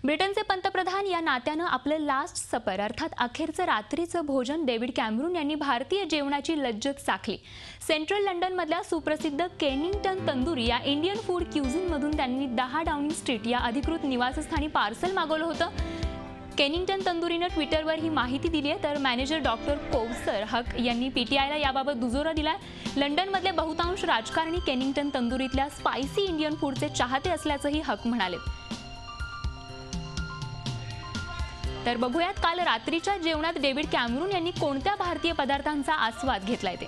ब्रिटनचे पंतप्रधान या नात्यानं आपलं लास्ट सपर अर्थात अखेरचं रात्रीचं भोजन डेव्हिड कॅमरून यांनी भारतीय जेवणाची लज्जत चाखली। सेंट्रल लंडनमधल्या सुप्रसिद्ध केनिंग्टन तंदुरी या इंडियन फूड क्युझिनमधून त्यांनी 10 डाउनिंग स्ट्रीट या अधिकृत निवासस्थानी पार्सल मागवलं होतं। केनिंग्टन तंदुरीनं ट्विटरवर ही माहिती दिली आहे, तर मॅनेजर डॉक्टर कौसर हक यांनी पीटीआयला याबाबत दुजोरा दिलाय। लंडनमधले बहुतांश राजकारणी केनिंग्टन तंदुरीतल्या स्पायसी इंडियन फूडचे चाहते असल्याचंही हक म्हणाले। तर बघूयात काल रात्रीच्या जेवणात डेव्हिड कॅमरून यांनी कोणत्या भारतीय पदार्थांचा आस्वाद घेतलाय ते।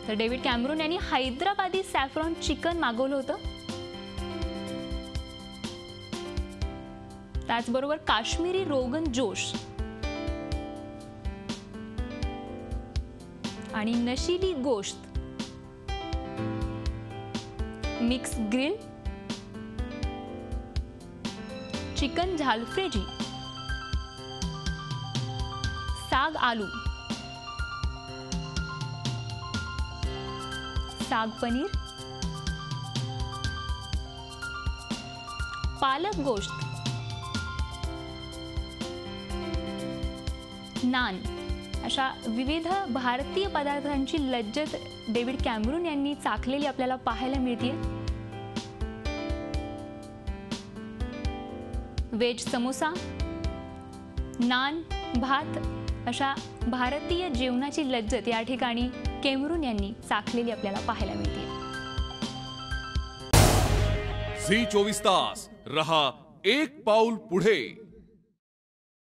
तर डेव्हिड कॅमरून यांनी हैदराबादी सॅफ्रॉन चिकन मागवलं होतं, त्याचबरोबर काश्मीरी रोगन जोश आणि नशिली गोश्त, मिक्स ग्रिल, चिकन झालफ्रेजी, साग आलू, साग पनीर, पालक गोश्त, नान अशा विविध भारतीय पदार्थांची लज्जत डेव्हिड कॅमरून यांनी चाखलेली आपल्याला पाहायला मिळते। वेज समोसा, नान, भात अशा भारतीय जेवणाची लज्जत या ठिकाणी कॅमरून यांनी चाखलेली आपल्याला पाहायला मिळते। झी 24 तास रहा एक पाऊल पुढे।